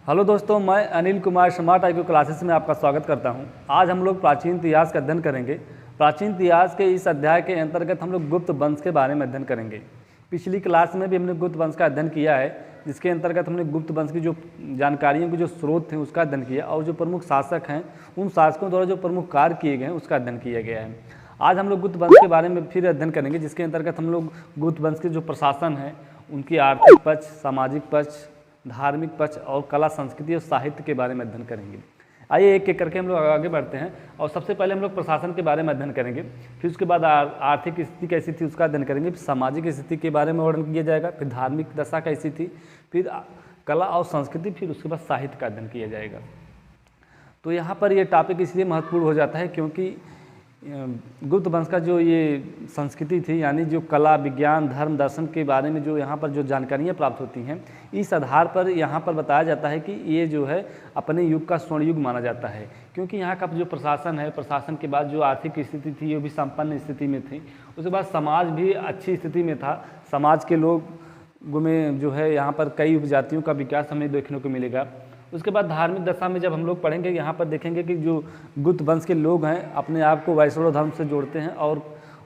Hello दोस्तों, मैं Anil Kumar smart IQ classes में आपका स्वागत करता हूं। आज हम लोग प्राचीन इतिहास का अध्ययन करेंगे। प्राचीन इतिहास के इस अध्याय के अंतर्गत हम लोग गुप्त वंश के बारे में अध्ययन करेंगे। पिछली क्लास में भी हमने गुप्त वंश का अध्ययन किया है, जिसके अंतर्गत हमने गुप्त वंश की जो जानकारियों के जो स्रोत थे उसका अध्ययन किया और जो प्रमुख शासक हैं उन शासकों द्वारा जो प्रमुख कार्य किए गए हैं उसका अध्ययन किया गया है। आज हम लोग गुप्त वंश के बारे में फिर अध्ययन करेंगे, जिसके अंतर्गत हम लोग गुप्त वंश के जो प्रशासन है, उनकी आर्थिक पक्ष, सामाजिक पक्ष, धार्मिक पक्ष और कला, संस्कृति और साहित्य के बारे में अध्ययन करेंगे। आइए एक एक करके हम लोग आगे बढ़ते हैं। और सबसे पहले हम लोग प्रशासन के बारे में अध्ययन करेंगे, फिर उसके बाद आर्थिक स्थिति कैसी थी उसका अध्ययन करेंगे, फिर सामाजिक स्थिति के बारे में वर्णन किया जाएगा, फिर धार्मिक दशा कैसी थी, फिर कला और संस्कृति, फिर उसके बाद साहित्य का अध्ययन किया जाएगा। तो यहाँ पर ये टॉपिक इसलिए महत्वपूर्ण हो जाता है क्योंकि गुप्त वंश का जो ये संस्कृति थी, यानी जो कला, विज्ञान, धर्म, दर्शन के बारे में जो यहाँ पर जो जानकारियाँ प्राप्त होती हैं, इस आधार पर यहाँ पर बताया जाता है कि ये जो है अपने युग का स्वर्ण युग माना जाता है। क्योंकि यहाँ का जो प्रशासन है, प्रशासन के बाद जो आर्थिक स्थिति थी वो भी संपन्न स्थिति में थी, उसके बाद समाज भी अच्छी स्थिति में था। समाज के लोगों में जो है यहाँ पर कई उपजातियों का विकास हमें देखने को मिलेगा। उसके बाद धार्मिक दशा में जब हम लोग पढ़ेंगे, यहाँ पर देखेंगे कि जो गुप्त वंश के लोग हैं अपने आप को वैष्णव धर्म से जोड़ते हैं और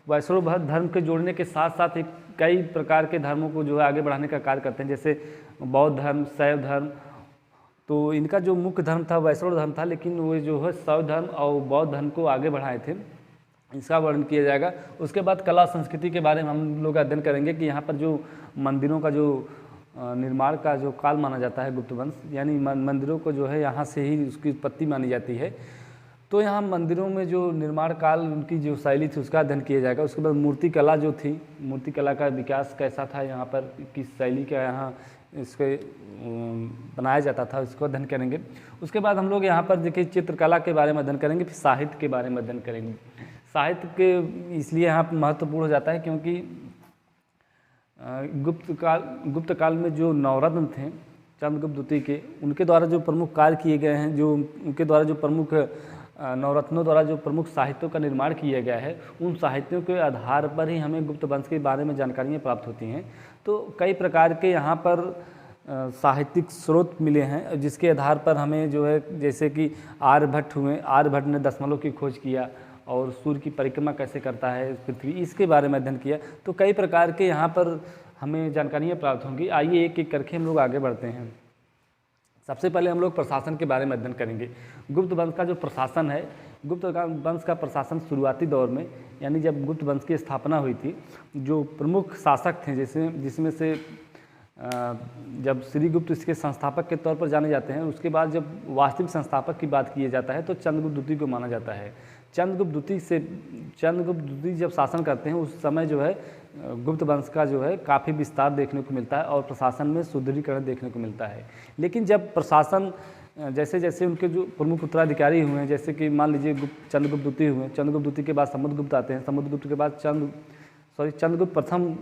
वैष्णव धर्म के जोड़ने के साथ साथ एक कई प्रकार के धर्मों को जो है आगे बढ़ाने का कार्य करते हैं, जैसे बौद्ध धर्म, शैव धर्म। तो इनका जो मुख्य धर्म था वैष्णव धर्म था, लेकिन वो जो है शैव धर्म और बौद्ध धर्म को आगे बढ़ाए थे, इसका वर्णन किया जाएगा। उसके बाद कला संस्कृति के बारे में हम लोग अध्ययन करेंगे कि यहाँ पर जो मंदिरों का जो निर्माण का जो काल माना जाता है गुप्त वंश, यानी मंदिरों को जो है यहाँ से ही उसकी उत्पत्ति मानी जाती है। तो यहाँ मंदिरों में जो निर्माण काल, उनकी जो शैली थी उसका अध्ययन किया जाएगा। उसके बाद मूर्ति कला जो थी, मूर्ति कला का विकास कैसा था, यहाँ पर किस शैली का यहाँ इसके बनाया जाता था, इसको अध्ययन करेंगे। उसके बाद हम लोग यहाँ पर देखिए चित्रकला के बारे में अध्ययन करेंगे, फिर साहित्य के बारे में अध्ययन करेंगे। साहित्य के इसलिए यहाँ महत्वपूर्ण हो जाता है क्योंकि गुप्त काल में जो नवरत्न थे चंद्रगुप्त द्वितीय के, उनके द्वारा जो प्रमुख कार्य किए गए हैं, जो उनके द्वारा जो प्रमुख नवरत्नों द्वारा जो प्रमुख साहित्यों का निर्माण किया गया है, उन साहित्यों के आधार पर ही हमें गुप्त वंश के बारे में जानकारियाँ प्राप्त होती हैं। तो कई प्रकार के यहाँ पर साहित्यिक स्रोत मिले हैं, जिसके आधार पर हमें जो है, जैसे कि आर्यभट्ट हुए, आर्यभट्ट ने दशमलव की खोज किया और सूर्य की परिक्रमा कैसे करता है पृथ्वी, इसके बारे में अध्ययन किया। तो कई प्रकार के यहाँ पर हमें जानकारियाँ प्राप्त होंगी। आइए एक एक करके हम लोग आगे बढ़ते हैं। सबसे पहले हम लोग प्रशासन के बारे में अध्ययन करेंगे। गुप्त वंश का जो प्रशासन है, गुप्त वंश का प्रशासन शुरुआती दौर में, यानी जब गुप्त वंश की स्थापना हुई थी, जो प्रमुख शासक थे जिसमें से जब श्रीगुप्त इसके संस्थापक के तौर पर जाने जाते हैं, उसके बाद जब वास्तविक संस्थापक की बात की जाता है तो चंद्रगुप्त द्वितीय को माना जाता है। चंद्रगुप्त द्वितीय जब शासन करते हैं उस समय जो है गुप्त वंश का जो है काफ़ी विस्तार देखने को मिलता है और प्रशासन में सुदृढ़ीकरण देखने को मिलता है। लेकिन जब प्रशासन जैसे जैसे उनके जो प्रमुख उत्तराधिकारी हुए हैं, जैसे कि मान लीजिए चंद्रगुप्त द्वितीय हुए, चंद्रगुप्त द्वितीय के बाद समुद्रगुप्त आते हैं, समुद्रगुप्त के बाद चंद्रगुप्त प्रथम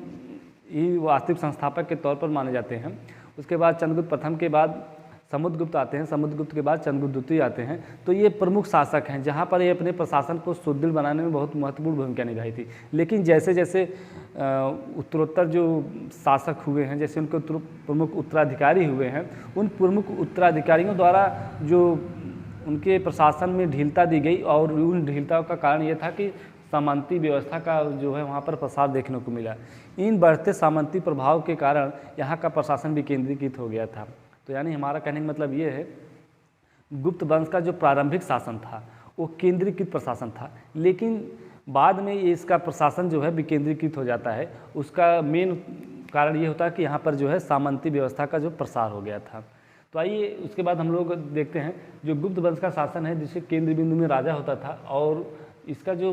ही वास्तविक संस्थापक के तौर पर माने जाते हैं। उसके बाद चंद्रगुप्त प्रथम के बाद समुद्रगुप्त आते हैं, समुद्रगुप्त के बाद चंद्रगुप्त द्वितीय आते हैं। तो ये प्रमुख शासक हैं जहाँ पर ये अपने प्रशासन को सुदृढ़ बनाने में बहुत महत्वपूर्ण भूमिका निभाई थी। लेकिन जैसे जैसे उत्तरोत्तर जो शासक हुए हैं, जैसे उनके प्रमुख उत्तराधिकारी हुए हैं, उन प्रमुख उत्तराधिकारियों द्वारा जो उनके प्रशासन में ढीलता दी गई और उन ढीलताओं का कारण ये था कि सामंती व्यवस्था का जो है वहाँ पर प्रसार देखने को मिला। इन बढ़ते सामंती प्रभाव के कारण यहाँ का प्रशासन विकेंद्रीकृत हो गया था। तो यानी हमारा कहने का मतलब ये है, गुप्त वंश का जो प्रारंभिक शासन था वो केंद्रीकृत प्रशासन था, लेकिन बाद में ये इसका प्रशासन जो है विकेंद्रीकृत हो जाता है। उसका मेन कारण ये होता है कि यहाँ पर जो है सामंती व्यवस्था का जो प्रसार हो गया था। तो आइए उसके बाद हम लोग देखते हैं जो गुप्त वंश का शासन है, जिससे केंद्र बिंदु में राजा होता था और इसका जो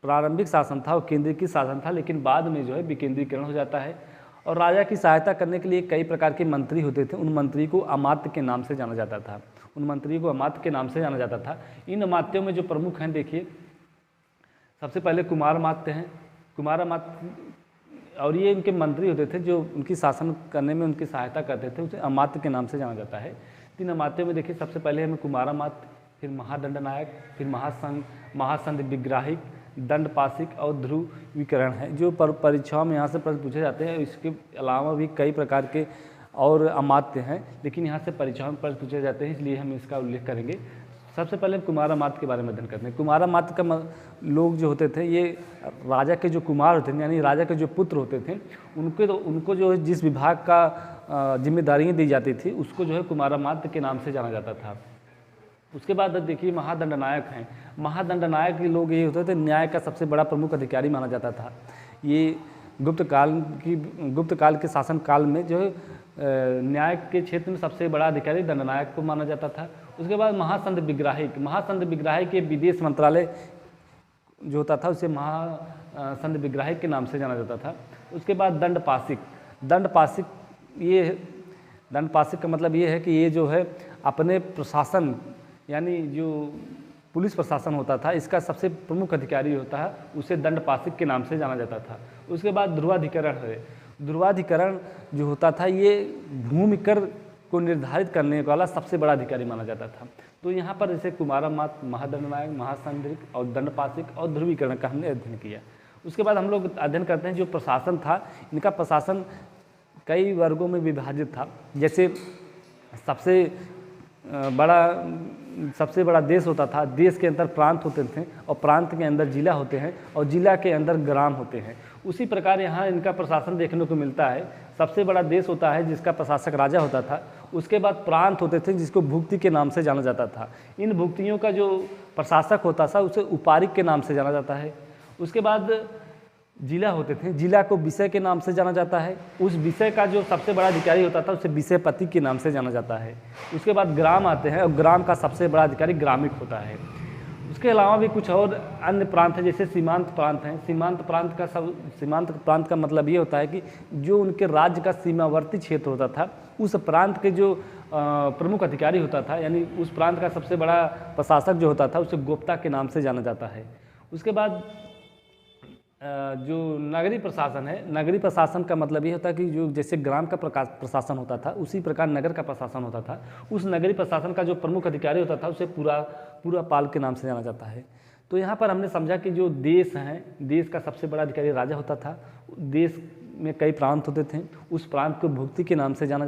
प्रारंभिक शासन था वो केंद्रीकृत शासन था, लेकिन बाद में जो है विकेंद्रीकरण हो जाता है। और राजा की सहायता करने के लिए कई प्रकार के मंत्री होते थे, उन मंत्री को अमात्य के नाम से जाना जाता था। इन अमात्यों में जो प्रमुख हैं, देखिए सबसे पहले कुमार अमात्य हैं। कुमार अमात्य और ये इनके मंत्री होते थे जो उनकी शासन करने में उनकी सहायता करते थे, उसे अमात्य के नाम से जाना जाता है। 3 अमात्यों में देखिए सबसे पहले हमें कुमार अमात्य, फिर महादंड नायक, फिर महासंध विग्राहिक, दंडपाशिक और ध्रुवीकरण है, जो परीक्षाओं में यहाँ से प्रश्न पूछे जाते हैं। इसके अलावा भी कई प्रकार के और अमात्य हैं, लेकिन यहाँ से परीक्षाओं में प्रश्न पूछे जाते हैं, इसलिए हम इसका उल्लेख करेंगे। सबसे पहले कुमार अमात्य के बारे में अध्ययन करते हैं। कुमार अमात्य का लोग जो होते थे, ये राजा के जो कुमार होते थे, यानी राजा के जो पुत्र होते थे, उनको जो है जिस विभाग का जिम्मेदारियाँ दी जाती थी उसको जो है कुमार अमात्य के नाम से जाना जाता था। उसके बाद देखिए महादंडनायक हैं। महादंडनायक के लोग ये होते थे, न्याय का सबसे बड़ा प्रमुख अधिकारी माना जाता था। ये गुप्त काल के शासन काल में जो है न्याय के क्षेत्र में सबसे बड़ा अधिकारी दंडनायक को माना जाता था। उसके बाद महासंध विग्राहिक के विदेश मंत्रालय जो होता था उसे महासंध विग्राहिक के नाम से जाना जाता था। उसके बाद दंडपासिक का मतलब ये है कि ये जो है अपने प्रशासन, यानी जो पुलिस प्रशासन होता था, इसका सबसे प्रमुख अधिकारी होता है, उसे दंडपासिक के नाम से जाना जाता था। उसके बाद ध्रुवाधिकरण है। ध्रुवाधिकरण जो होता था, ये भूमि कर को निर्धारित करने वाला सबसे बड़ा अधिकारी माना जाता था। तो यहाँ पर जैसे कुमार अमात्य, महादंडनायक, महासंधिक और दंडपासिक और ध्रुवीकरण का हमने अध्ययन किया। उसके बाद हम लोग अध्ययन करते हैं जो प्रशासन था, इनका प्रशासन कई वर्गों में विभाजित था। जैसे सबसे बड़ा देश होता था, देश के अंदर प्रांत होते थे और प्रांत के अंदर जिला होते हैं और जिला के अंदर ग्राम होते हैं। उसी प्रकार यहाँ इनका प्रशासन देखने को मिलता है। सबसे बड़ा देश होता है जिसका प्रशासक राजा होता था। उसके बाद प्रांत होते थे जिसको भुक्ति के नाम से जाना जाता था। इन भुक्तियों का जो प्रशासक होता था उसे उपारिक के नाम से जाना जाता है। उसके बाद जिला होते थे, जिला को विषय के नाम से जाना जाता है। उस विषय का जो सबसे बड़ा अधिकारी होता था उसे विषयपति के नाम से जाना जाता है। उसके बाद ग्राम आते हैं और ग्राम का सबसे बड़ा अधिकारी ग्रामिक होता है। उसके अलावा भी कुछ और अन्य प्रांत हैं, जैसे सीमांत प्रांत हैं। सीमांत प्रांत का मतलब ये होता है कि जो उनके राज्य का सीमावर्ती क्षेत्र होता था, उस प्रांत के जो प्रमुख अधिकारी होता था, यानी उस प्रांत का सबसे बड़ा प्रशासक जो होता था उसे गोप्ता के नाम से जाना जाता है। उसके बाद जो नगरीय प्रशासन है, नगरीय प्रशासन का मतलब ये होता है कि जो जैसे ग्राम का प्रशासन होता था उसी प्रकार नगर का प्रशासन होता था। उस नगरीय प्रशासन का जो प्रमुख अधिकारी होता था उसे पूरा पाल के नाम से जाना जाता है। तो यहाँ पर हमने समझा कि जो देश हैं, देश का सबसे बड़ा अधिकारी राजा होता था। देश में कई प्रांत होते थे, उस प्रांत को भुक्ति के नाम से जाना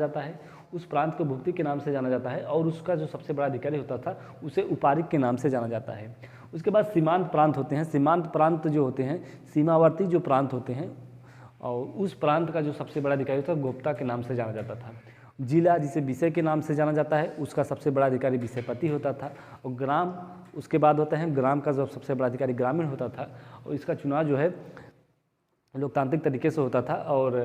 जाता है, और उसका जो सबसे बड़ा अधिकारी होता था उसे उपारिक के नाम से जाना जाता है। उसके बाद सीमांत प्रांत होते हैं। सीमांत प्रांत जो होते हैं, सीमावर्ती जो प्रांत होते हैं, और उस प्रांत का जो सबसे बड़ा अधिकारी होता है गोप्ता के नाम से जाना जाता था। जिला, जिसे विषय के नाम से जाना जाता है, उसका सबसे बड़ा अधिकारी विषयपति होता था। और ग्राम उसके बाद होता है, ग्राम का जो सबसे बड़ा अधिकारी ग्रामीण होता था, और इसका चुनाव जो है लोकतांत्रिक तरीके से होता था और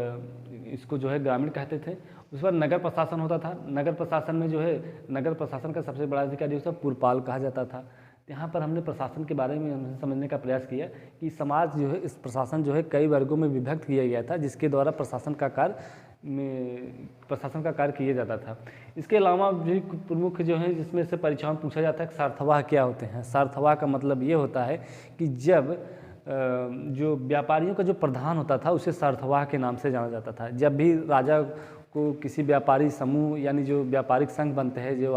इसको जो है ग्रामीण कहते थे। उस पर नगर प्रशासन होता था। नगर प्रशासन में जो है, नगर प्रशासन का सबसे बड़ा अधिकारी होता पुरपाल कहा जाता था। यहाँ पर हमने प्रशासन के बारे में समझने का प्रयास किया कि समाज जो है, इस प्रशासन जो है कई वर्गों में विभक्त किया गया था, जिसके द्वारा प्रशासन का कार्य किया जाता था। इसके अलावा भी प्रमुख जो है जिसमें से परीक्षाओं में पूछा जाता है कि सार्थवाह क्या होते हैं। सार्थवाह का मतलब ये होता है कि जब जो व्यापारियों का जो प्रधान होता था उसे सार्थवाह के नाम से जाना जाता था। जब भी राजा को किसी व्यापारी समूह, यानी जो व्यापारिक संघ बनते हैं,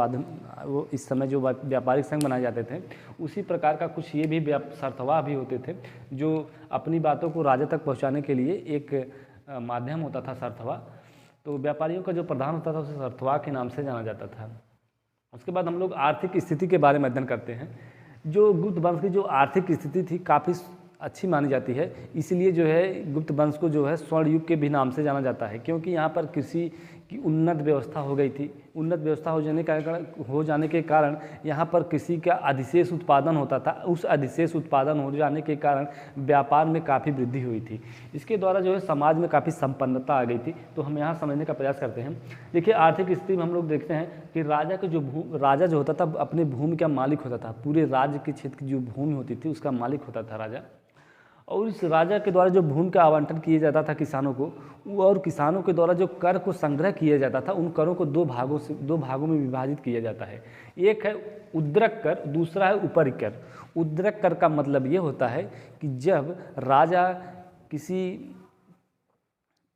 वो इस समय जो व्यापारिक संघ बनाए जाते थे, उसी प्रकार का कुछ ये भी सार्थवाह भी होते थे, जो अपनी बातों को राजा तक पहुंचाने के लिए एक माध्यम होता था सार्थवाह। तो व्यापारियों का जो प्रधान होता था उसे सार्थवाह के नाम से जाना जाता था। उसके बाद हम लोग आर्थिक स्थिति के बारे में अध्ययन करते हैं। जो गुप्त वंश की जो आर्थिक स्थिति थी काफ़ी अच्छी मानी जाती है, इसलिए जो है गुप्त वंश को जो है स्वर्ण युग के भी नाम से जाना जाता है, क्योंकि यहाँ पर कृषि की उन्नत व्यवस्था हो गई थी। उन्नत व्यवस्था हो जाने के कारण यहाँ पर कृषि का अधिशेष उत्पादन होता था। उस अधिशेष उत्पादन हो जाने के कारण व्यापार में काफ़ी वृद्धि हुई थी। इसके द्वारा जो है समाज में काफ़ी संपन्नता आ गई थी। तो हम यहाँ समझने का प्रयास करते हैं। देखिए, आर्थिक स्थिति में हम लोग देखते हैं कि राजा जो होता था अपने भूमि का मालिक होता था। पूरे राज्य के क्षेत्र की जो भूमि होती थी उसका मालिक होता था राजा, और इस राजा के द्वारा जो भूमि का आवंटन किया जाता था किसानों को, और किसानों के द्वारा जो कर को संग्रह किया जाता था, उन करों को दो भागों में विभाजित किया जाता है। एक है उद्रक कर, दूसरा है उपरिक कर। उद्रक कर का मतलब ये होता है कि जब राजा किसी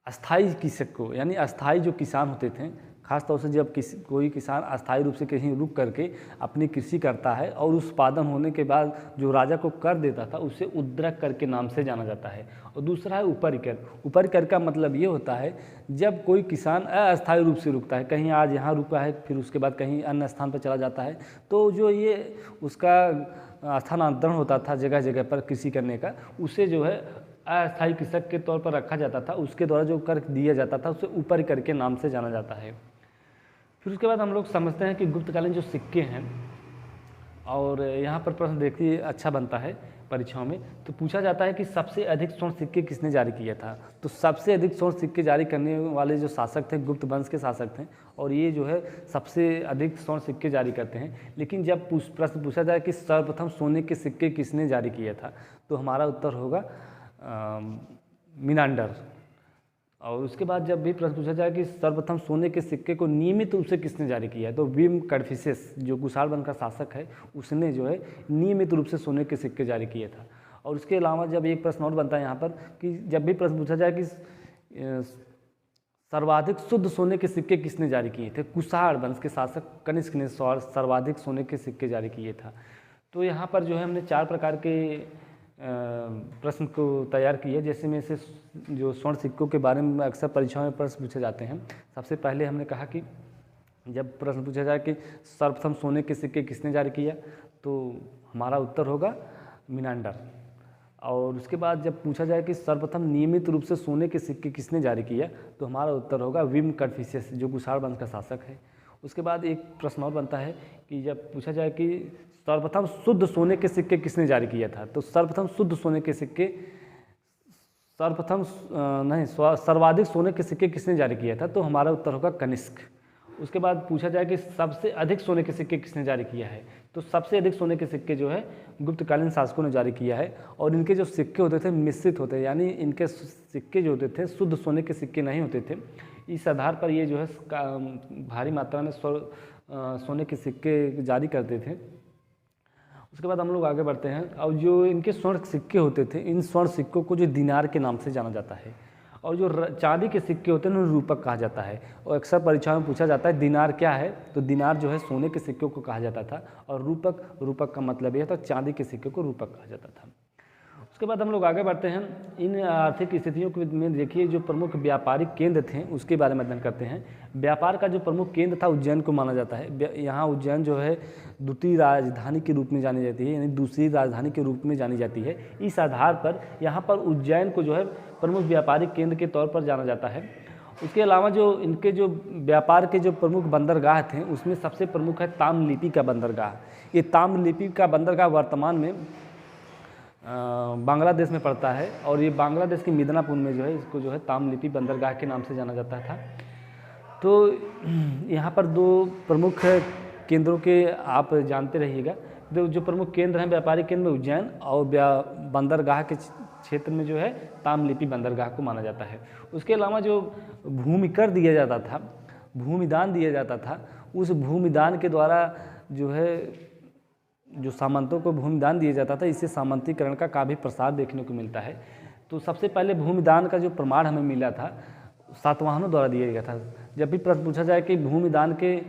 अस्थाई कृषक को, यानी अस्थाई जो किसान होते थे, खासतौर से जब कोई किसान अस्थायी रूप से कहीं रुक करके अपनी कृषि करता है और उस उत्पादन होने के बाद जो राजा को कर देता था उसे उद्रक कर के नाम से जाना जाता है। और दूसरा है ऊपरी कर। ऊपरी कर का मतलब ये होता है जब कोई किसान अस्थायी रूप से रुकता है, कहीं आज यहाँ रुका है फिर उसके बाद कहीं अन्य स्थान पर चला जाता है, तो जो ये उसका स्थानांतरण होता था जगह जगह पर कृषि करने का, उसे जो है अस्थायी कृषक के तौर पर रखा जाता था। उसके द्वारा जो कर दिया जाता था उसे ऊपरी कर के नाम से जाना जाता है। फिर उसके बाद हम लोग समझते हैं कि गुप्तकालीन जो सिक्के हैं, और यहाँ पर प्रश्न देखिए अच्छा बनता है परीक्षाओं में, तो पूछा जाता है कि सबसे अधिक स्वर्ण सिक्के किसने जारी किया था। तो सबसे अधिक स्वर्ण सिक्के जारी करने वाले जो शासक थे गुप्त वंश के शासक थे, और ये जो है सबसे अधिक स्वर्ण सिक्के जारी करते हैं। लेकिन जब प्रश्न पूछा जाए कि सर्वप्रथम सोने के सिक्के किसने जारी किया था, तो हमारा उत्तर होगा मिनांडर। और उसके बाद जब भी प्रश्न पूछा जाए कि सर्वप्रथम सोने के सिक्के को नियमित रूप से किसने जारी किया है, तो विम कड़फिसेस जो कुषाण वंश का शासक है उसने जो है नियमित रूप से सोने के सिक्के जारी किया था। और उसके अलावा जब एक प्रश्न और बनता है यहाँ पर कि जब भी प्रश्न पूछा जाए कि सर्वाधिक शुद्ध सोने के सिक्के किसने जारी किए थे, कुषाण वंश के शासक कनिष्क ने सर्वाधिक सोने के सिक्के जारी किए था। तो यहाँ पर जो है हमने 4 प्रकार के प्रश्न को तैयार किए, जैसे में से जो स्वर्ण सिक्कों के बारे में अक्सर परीक्षाओं में प्रश्न पूछे जाते हैं। सबसे पहले हमने कहा कि जब प्रश्न पूछा जाए कि सर्वप्रथम सोने के सिक्के किसने जारी किया, तो हमारा उत्तर होगा मिनांडर। और उसके बाद जब पूछा जाए कि सर्वप्रथम नियमित रूप से सोने के सिक्के किसने जारी किया, तो हमारा उत्तर होगा विम कड़फिसेस जो कुषाण वंश का शासक है। उसके बाद एक प्रश्न और बनता है कि जब पूछा जाए कि सर्वप्रथम शुद्ध सोने के सिक्के किसने जारी किया था, तो सर्वप्रथम शुद्ध सोने के सिक्के सर्वाधिक सोने के सिक्के किसने जारी किया था, तो हमारा उत्तर होगा कनिष्क। उसके बाद पूछा जाए कि सबसे अधिक सोने के सिक्के किसने जारी किया है, तो सबसे अधिक सोने के सिक्के जो है गुप्तकालीन शासकों ने जारी किया है। और इनके जो सिक्के होते थे मिश्रित होते, यानी इनके सिक्के जो होते थे शुद्ध सोने के सिक्के नहीं होते थे। इस आधार पर ये जो है भारी मात्रा में सोने के सिक्के जारी करते थे। उसके बाद हम लोग आगे बढ़ते हैं, और जो इनके स्वर्ण सिक्के होते थे, इन स्वर्ण सिक्कों को जो दिनार के नाम से जाना जाता है, और जो चांदी के सिक्के होते हैं उन्हें रूपक कहा जाता है। और अक्सर परीक्षाओं में पूछा जाता है दिनार क्या है, तो दिनार जो है सोने के सिक्कों को कहा जाता था, और रूपक का मतलब यह था चांदी के सिक्के को रूपक कहा जाता था। उसके बाद हम लोग आगे बढ़ते हैं। इन आर्थिक स्थितियों में देखिए जो प्रमुख व्यापारिक केंद्र थे उसके बारे में अध्ययन करते हैं। व्यापार का जो प्रमुख केंद्र था उज्जैन को माना जाता है। यहाँ उज्जैन जो है द्वितीय राजधानी के रूप में जानी जाती है, यानी दूसरी राजधानी के रूप में जानी जाती है। इस आधार पर यहाँ पर उज्जैन को जो है प्रमुख व्यापारिक केंद्र के तौर पर जाना जाता है। उसके अलावा जो इनके जो व्यापार के जो प्रमुख बंदरगाह थे उसमें सबसे प्रमुख है ताम्रलिप्ति का बंदरगाह। ये ताम्रलिप्ति का बंदरगाह वर्तमान में बांग्लादेश में पड़ता है, और ये बांग्लादेश के मिदनापुर में जो है इसको जो है ताम्रलिप्ति बंदरगाह के नाम से जाना जाता था। तो यहाँ पर 2 प्रमुख केंद्रों के आप जानते रहिएगा। जो प्रमुख केंद्र हैं व्यापारिक केंद्र में उज्जैन, और बंदरगाह के क्षेत्र में जो है ताम्रलिप्ति बंदरगाह को माना जाता है। उसके अलावा जो भूमिकर दिया जाता था, भूमिदान दिया जाता था, उस भूमिदान के द्वारा जो है जो सामंतों को भूमिदान दिया जाता था, इससे सामंतीकरण का काफ़ी प्रसार देखने को मिलता है। तो सबसे पहले भूमिदान का जो प्रमाण हमें मिला था सातवाहनों द्वारा दिया गया था। जब भी प्रश्न पूछा जाए कि भूमिदान के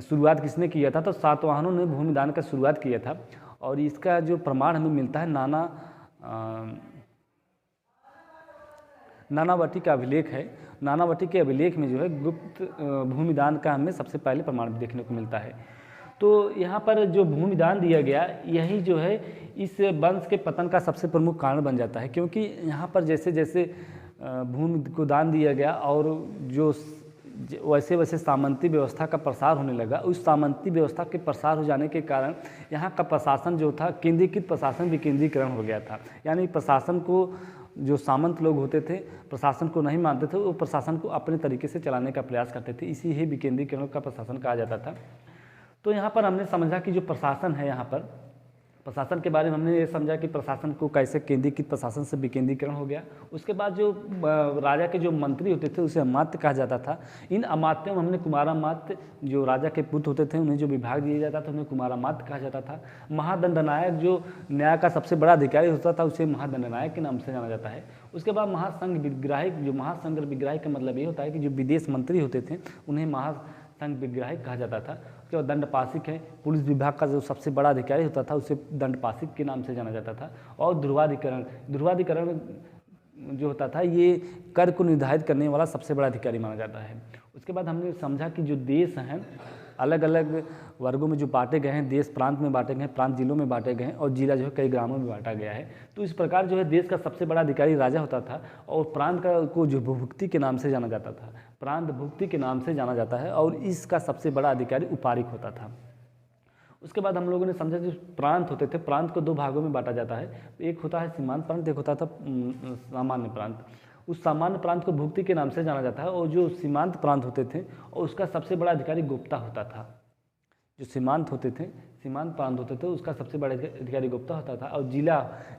शुरुआत किसने किया था, तो सातवाहनों ने भूमिदान का शुरुआत किया था। और इसका जो प्रमाण हमें मिलता है नानावटी का अभिलेख है। नानावटी के अभिलेख में जो है गुप्त भूमिदान का हमें सबसे पहले प्रमाण देखने को मिलता है। तो यहाँ पर जो भूमिदान दिया गया यही जो है इस वंश के पतन का सबसे प्रमुख कारण बन जाता है, क्योंकि यहाँ पर जैसे जैसे भूमि को दान दिया गया और जो वैसे वैसे सामंती व्यवस्था का प्रसार होने लगा, उस सामंती व्यवस्था के प्रसार हो जाने के कारण यहाँ का प्रशासन जो था केंद्रीकृत प्रशासन विकेंद्रीकरण हो गया था। यानी प्रशासन को जो सामंत लोग होते थे प्रशासन को नहीं मानते थे, वो प्रशासन को अपने तरीके से चलाने का प्रयास करते थे, इसी ही विकेंद्रीकरण का प्रशासन कहा जाता था। तो यहाँ पर हमने समझा कि जो प्रशासन है, यहाँ पर प्रशासन के बारे में हमने ये समझा कि प्रशासन को कैसे केंद्रीकृत प्रशासन से विकेंद्रीकरण हो गया। उसके बाद जो राजा के जो मंत्री होते थे उसे अमात्य कहा जाता था। इन अमात्यों में हमने कुमारामात्य, जो राजा के पुत्र होते थे उन्हें जो विभाग दिया जाता था उन्हें कुमारामात्य कहा जाता था। महादंडनायक जो न्याय का सबसे बड़ा अधिकारी होता था उसे महादंडनायक के नाम से जाना जाता है। उसके बाद महासंघ विग्राही, जो महासंघ विग्राही का मतलब ये होता है कि जो विदेश मंत्री होते थे उन्हें संघ विग्राहिक कहा जाता था। उसके बाद दंडपाशिक है, पुलिस विभाग का जो सबसे बड़ा अधिकारी होता था उसे दंडपाशिक के नाम से जाना जाता था। और ध्रुवाधिकरण जो होता था ये कर को निर्धारित करने वाला सबसे बड़ा अधिकारी माना जाता है। उसके बाद हमने समझा कि जो देश हैं अलग अलग वर्गों में जो बांटे गए हैं, देश प्रांत में बांटे गए हैं, प्रांत जिलों में बांटे गए हैं और जिला जो है कई ग्रामों में बांटा गया है। तो इस प्रकार जो है देश का सबसे बड़ा अधिकारी राजा होता था और प्रांत को जो भुक्ति के नाम से जाना जाता था, प्रांत भुक्ति के नाम से जाना जाता है और इसका सबसे बड़ा अधिकारी उपारिक होता था। उसके बाद हम लोगों ने समझा जो प्रांत होते थे, प्रांत को दो भागों में बांटा जाता है, एक होता है सीमांत प्रांत, एक होता था सामान्य प्रांत। उस सामान्य प्रांत को भुक्ति के नाम से जाना जाता है और जो सीमांत प्रांत होते थे और उसका सबसे बड़ा अधिकारी गुप्ता होता था। जो सीमांत प्रांत होते थे उसका सबसे बड़ा अधिकारी गुप्ता होता था। और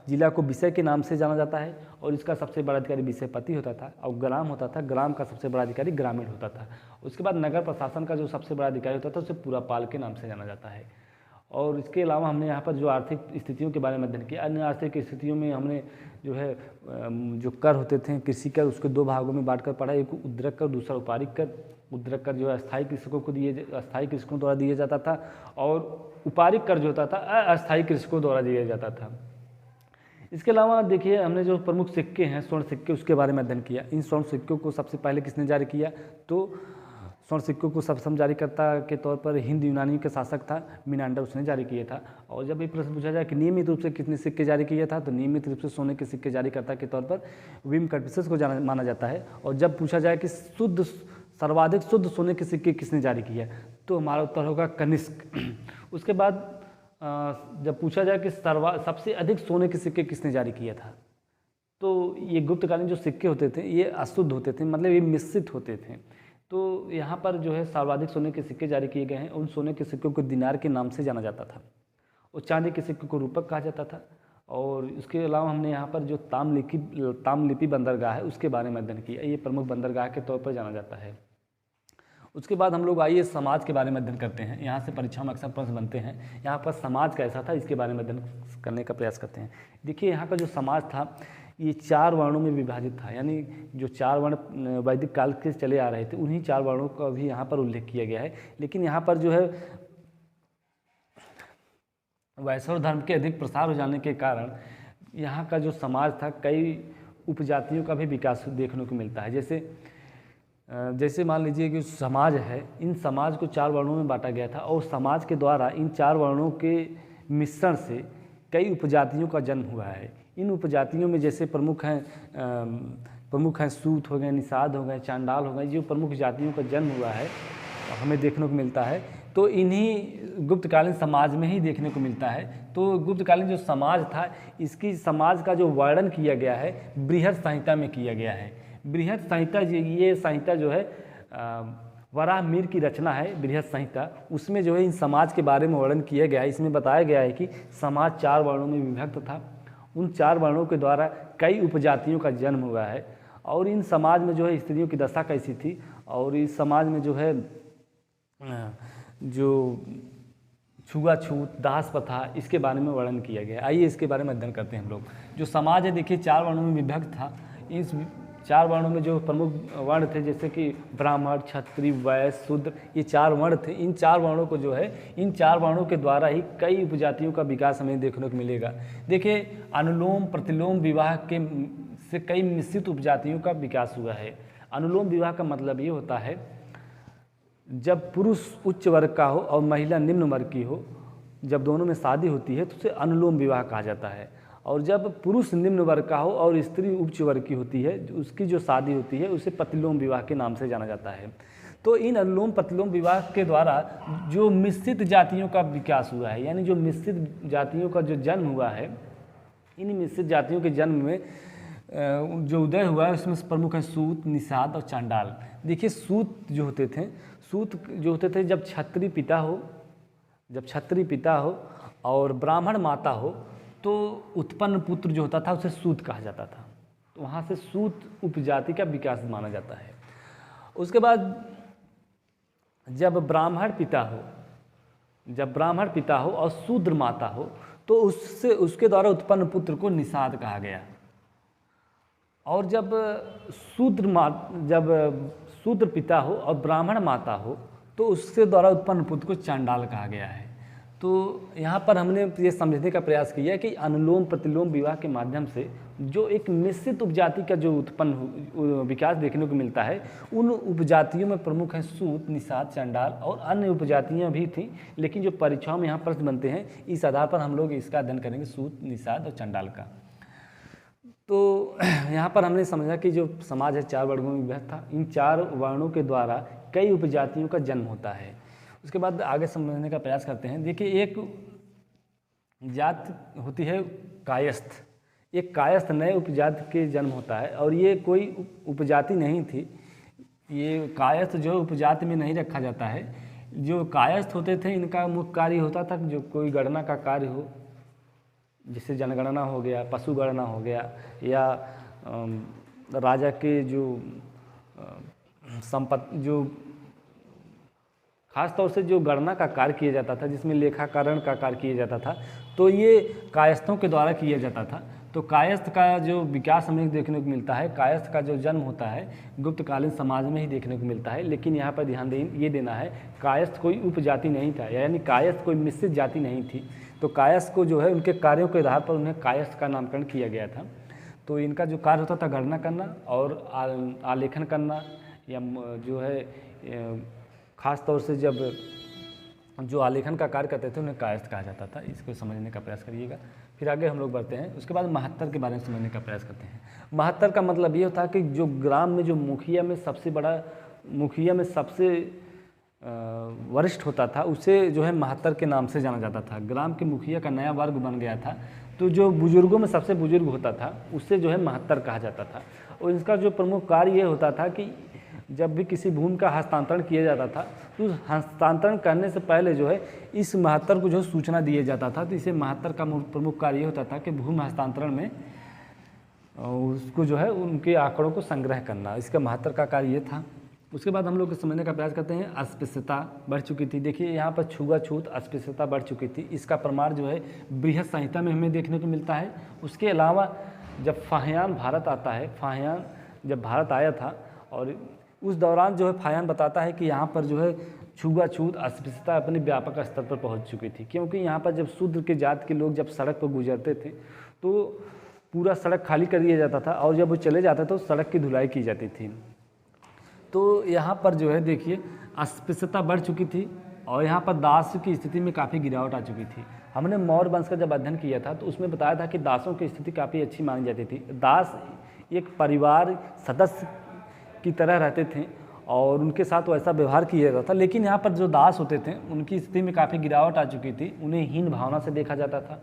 जिला को विषय के नाम से जाना जाता है और इसका सबसे बड़ा अधिकारी विषयपति होता था। और ग्राम होता था, ग्राम का सबसे बड़ा अधिकारी ग्रामीण होता था। उसके बाद नगर प्रशासन का जो सबसे बड़ा अधिकारी होता था उसे पुरापाल के नाम से जाना जाता है। और इसके अलावा हमने यहाँ पर जो आर्थिक स्थितियों के बारे में अध्ययन किया। अन्य आर्थिक स्थितियों में हमने जो है जो कर होते थे, कृषि कर, उसके दो भागों में बांटकर पढ़ा, एक उद्रक कर, दूसरा उपारिक कर। उद्रक कर जो है अस्थायी कृषकों द्वारा दिया जाता था और उपारिक कर जो होता था अस्थायी कृषकों द्वारा दिया जाता था। इसके अलावा देखिए हमने जो प्रमुख सिक्के हैं, स्वर्ण सिक्के, उसके बारे में अध्ययन किया। इन स्वर्ण सिक्कों को सबसे पहले किसने जारी किया? तो स्वर्ण सिक्कों को सर्वप्रथम जारीकर्ता के तौर पर हिंद यूनानी का शासक था मिनांडर, उसने जारी किया था। और जब ये प्रश्न पूछा जाए कि नियमित रूप से कितने सिक्के जारी किया था, तो नियमित रूप से सोने के सिक्के जारीकर्ता के तौर पर विम कर्पिसस को माना जाता है। और जब पूछा जाए कि सर्वाधिक शुद्ध सोने के सिक्के किसने जारी किया, तो हमारा उत्तर होगा कनिष्क। उसके बाद जब पूछा जाए कि सबसे अधिक सोने के सिक्के किसने जारी किया था, तो ये गुप्तकालीन जो सिक्के होते थे ये अशुद्ध होते थे, मतलब ये मिश्रित होते थे। तो यहाँ पर जो है सर्वाधिक सोने के सिक्के जारी किए गए हैं। उन सोने के सिक्कों को दिनार के नाम से जाना जाता था और चांदी के सिक्कों को रूपक कहा जाता था। और इसके अलावा हमने यहाँ पर जो ताम्रलिपि बंदरगाह है उसके बारे में अध्ययन किया। ये प्रमुख बंदरगाह के तौर पर जाना जाता है। उसके बाद हम लोग आइए समाज के बारे में अध्ययन करते हैं। यहाँ से परीक्षा में अक्सर प्रश्न बनते हैं, यहाँ पर समाज कैसा था इसके बारे में अध्ययन करने का प्रयास करते हैं। देखिए यहाँ का जो समाज था ये 4 वर्णों में विभाजित था, यानी जो 4 वर्ण वैदिक काल के चले आ रहे थे उन्हीं 4 वर्णों का भी यहाँ पर उल्लेख किया गया है। लेकिन यहाँ पर जो है वैष्णव धर्म के अधिक प्रसार हो जाने के कारण यहाँ का जो समाज था कई उपजातियों का भी विकास देखने को मिलता है। जैसे मान लीजिए कि समाज है, इन समाज को 4 वर्णों में बांटा गया था और समाज के द्वारा इन 4 वर्णों के मिश्रण से कई उपजातियों का जन्म हुआ है। इन उपजातियों में जैसे प्रमुख हैं सूत हो गए, निषाद हो गए, चांडाल हो गए, जो प्रमुख जातियों का जन्म हुआ है हमें देखने को मिलता है। तो इन्हीं गुप्तकालीन समाज में ही देखने को मिलता है। तो गुप्तकालीन जो समाज था इसकी समाज का जो वर्णन किया गया है बृहद संहिता में किया गया है। बृहद संहिता ये संहिता जो है वराह मीर की रचना है बृहद संहिता, उसमें जो है इन समाज के बारे में वर्णन किया गया है। इसमें बताया गया है कि समाज 4 वर्णों में विभक्त था, उन 4 वर्णों के द्वारा कई उपजातियों का जन्म हुआ है और इन समाज में जो है स्त्रियों की दशा कैसी थी और इस समाज में जो है जो छुआछूत, दास प्रथा, इसके बारे में वर्णन किया गया। आइए इसके बारे में अध्ययन करते हैं हम लोग। जो समाज है देखिए 4 वर्णों में विभक्त था। इस 4 वर्णों में जो प्रमुख वर्ण थे जैसे कि ब्राह्मण, क्षत्रिय, वैश्य, शूद्र, ये 4 वर्ण थे। इन 4 वर्णों को जो है इन 4 वर्णों के द्वारा ही कई उपजातियों का विकास हमें देखने को मिलेगा। देखिए अनुलोम प्रतिलोम विवाह के से कई मिश्रित उपजातियों का विकास हुआ है। अनुलोम विवाह का मतलब ये होता है जब पुरुष उच्च वर्ग का हो और महिला निम्न वर्ग की हो, जब दोनों में शादी होती है तो उसे अनुलोम विवाह कहा जाता है। और जब पुरुष निम्न वर्ग का हो और स्त्री उच्च वर्ग की होती है, उसकी जो शादी होती है उसे प्रतिलोम विवाह के नाम से जाना जाता है। तो इन अनुलोम प्रतिलोम विवाह के द्वारा जो मिश्रित जातियों का विकास हुआ है, यानी जो मिश्रित जातियों का जो जन्म हुआ है, इन मिश्रित जातियों के जन्म में जो उदय हुआ है उसमें प्रमुख है सूत, निषाद और चांडाल। देखिए सूत जो होते थे जब क्षत्रिय पिता हो और ब्राह्मण माता हो तो उत्पन्न पुत्र जो होता था उसे सूत कहा जाता था। तो वहाँ से सूत उपजाति का विकास माना जाता है। उसके बाद जब ब्राह्मण पिता हो और शूद्र माता हो तो उसके द्वारा उत्पन्न पुत्र को निषाद कहा गया। और जब शूद्र पिता हो और ब्राह्मण माता हो तो उसके द्वारा उत्पन्न पुत्र को चांडाल कहा गया है। तो यहाँ पर हमने ये समझने का प्रयास किया कि अनुलोम प्रतिलोम विवाह के माध्यम से जो एक निश्चित उपजाति का जो उत्पन्न विकास देखने को मिलता है, उन उपजातियों में प्रमुख हैं सूत, निषाद, चंडाल और अन्य उपजातियाँ भी थीं, लेकिन जो परीक्षाओं में यहाँ प्रश्न बनते हैं इस आधार पर हम लोग इसका अध्ययन करेंगे, सूत, निषाद और चंडाल का। तो यहाँ पर हमने समझा कि जो समाज है 4 वर्गों में विभक्त था, इन 4 वर्णों के द्वारा कई उपजातियों का जन्म होता है। उसके बाद आगे समझने का प्रयास करते हैं। देखिए, एक जात होती है कायस्थ, एक कायस्थ नए उपजाति के जन्म होता है और ये कोई उपजाति नहीं थी। ये कायस्थ जो उपजाति में नहीं रखा जाता है। जो कायस्थ होते थे इनका मुख्य कार्य होता था जो कोई गणना का कार्य हो, जैसे जनगणना हो गया, पशु गणना हो गया, या राजा के जो संपत्ति, जो खास तौर से जो गणना का कार्य किया जाता था, जिसमें लेखाकरण का कार्य किया जाता था, तो ये कायस्थों के द्वारा किया जाता था। तो कायस्थ का जो विकास हमें देखने को मिलता है, कायस्थ का जो जन्म होता है गुप्तकालीन समाज में ही देखने को मिलता है। लेकिन यहाँ पर ध्यान ये देना है, कायस्थ कोई उपजाति नहीं था, यानी कायस्थ कोई मिश्रित जाति नहीं थी। तो कायस्थ को जो है उनके कार्यों के आधार पर उन्हें कायस्थ का नामकरण किया गया था। तो इनका जो कार्य होता था गणना करना और आलेखन करना, या जो है ख़ास तौर से जब जो आलेखन का कार्य करते थे उन्हें कायस्थ कहा जाता था। इसको समझने का प्रयास करिएगा। फिर आगे हम लोग बढ़ते हैं। उसके बाद महत्तर के बारे में समझने का प्रयास करते हैं। महत्तर का मतलब ये होता है कि जो ग्राम में जो मुखिया में सबसे वरिष्ठ होता था उसे जो है महत्तर के नाम से जाना जाता था। ग्राम के मुखिया का नया वर्ग बन गया था, तो जो बुजुर्गों में सबसे बुजुर्ग होता था उससे जो है महत्तर कहा जाता था। और इसका जो प्रमुख कार्य ये होता था कि जब भी किसी भूमि का हस्तांतरण किया जाता था तो उस हस्तांतरण करने से पहले जो है इस महत्तर को जो सूचना दिया जाता था। तो इसे महत्तर का प्रमुख कार्य ये होता था कि भूमि हस्तांतरण में उसको जो है उनके आंकड़ों को संग्रह करना, इसका महत्तर का कार्य ये था। उसके बाद हम लोग समझने का प्रयास करते हैं। अस्पृश्यता बढ़ चुकी थी। देखिए, यहाँ पर छुआछूत अस्पृश्यता बढ़ चुकी थी। इसका प्रमाण जो है बृहद संहिता में हमें देखने को मिलता है। उसके अलावा जब फाहियान भारत आता है, फाहियान जब भारत आया था और उस दौरान जो है फाहियान बताता है कि यहाँ पर जो है छुआछूत अस्पृश्यता अपने व्यापक स्तर पर पहुँच चुकी थी। क्योंकि यहाँ पर जब शूद्र के जात के लोग जब सड़क पर गुजरते थे तो पूरा सड़क खाली कर दिया जाता था और जब वो चले जाते तो सड़क की धुलाई की जाती थी। तो यहाँ पर जो है देखिए अस्पृश्यता बढ़ चुकी थी और यहाँ पर दास की स्थिति में काफ़ी गिरावट आ चुकी थी। हमने मौर्य वंश का जब अध्ययन किया था तो उसमें बताया था कि दासों की स्थिति काफ़ी अच्छी मानी जाती थी। दास एक परिवार सदस्य की तरह रहते थे और उनके साथ वैसा व्यवहार किया जाता था। लेकिन यहाँ पर जो दास होते थे उनकी स्थिति में काफ़ी गिरावट आ चुकी थी, उन्हें हीन भावना से देखा जाता था।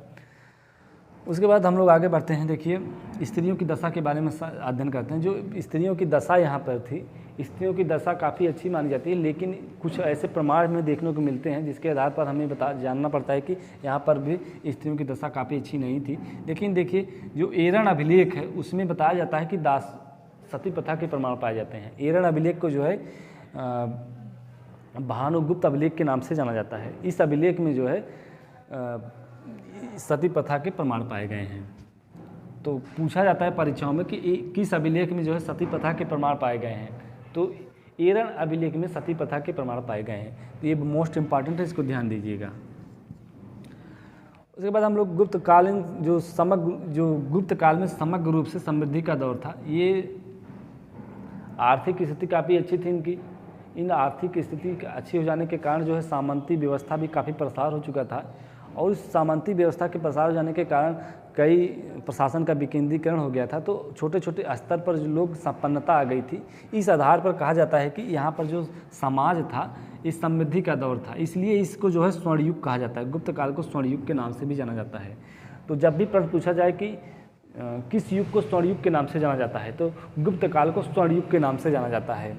उसके बाद हम लोग आगे बढ़ते हैं। देखिए, स्त्रियों की दशा के बारे में अध्ययन करते हैं। जो स्त्रियों की दशा यहाँ पर थी, स्त्रियों की दशा काफ़ी अच्छी मानी जाती है, लेकिन कुछ ऐसे प्रमाण में देखने को मिलते हैं जिसके आधार पर हमें जानना पड़ता है कि यहाँ पर भी स्त्रियों की दशा काफ़ी अच्छी नहीं थी। लेकिन देखिए, जो एरण अभिलेख है उसमें बताया जाता है कि दास सती प्रथा के प्रमाण पाए जाते हैं। एरण अभिलेख को जो है भानुगुप्त अभिलेख के नाम से जाना जाता है। इस अभिलेख में जो है सती प्रथा के प्रमाण पाए गए हैं। तो पूछा जाता है परीक्षाओं में कि किस अभिलेख में जो है सती प्रथा के प्रमाण पाए गए हैं, तो एरण अभिलेख में सती प्रथा के प्रमाण पाए गए हैं। तो ये मोस्ट इम्पॉर्टेंट है, इसको ध्यान दीजिएगा। उसके बाद हम लोग गुप्तकालीन जो गुप्त काल में समग्र रूप से समृद्धि का दौर था। ये आर्थिक स्थिति काफ़ी अच्छी थी इनकी। इन आर्थिक स्थिति अच्छी हो जाने के कारण जो है सामंती व्यवस्था भी काफ़ी प्रसार हो चुका था और इस सामंती व्यवस्था के प्रसार हो जाने के कारण कई प्रशासन का विकेंद्रीकरण हो गया था। तो छोटे छोटे स्तर पर जो लोग संपन्नता आ गई थी। इस आधार पर कहा जाता है कि यहाँ पर जो समाज था इस समृद्धि का दौर था, इसलिए इसको जो है स्वर्ण युग कहा जाता है। गुप्त काल को स्वर्ण युग के नाम से भी जाना जाता है। तो जब भी प्रश्न पूछा जाए कि किस युग को स्वर्ण युग के नाम से जाना जाता है, तो गुप्त काल को स्वर्ण युग के नाम से जाना जाता है।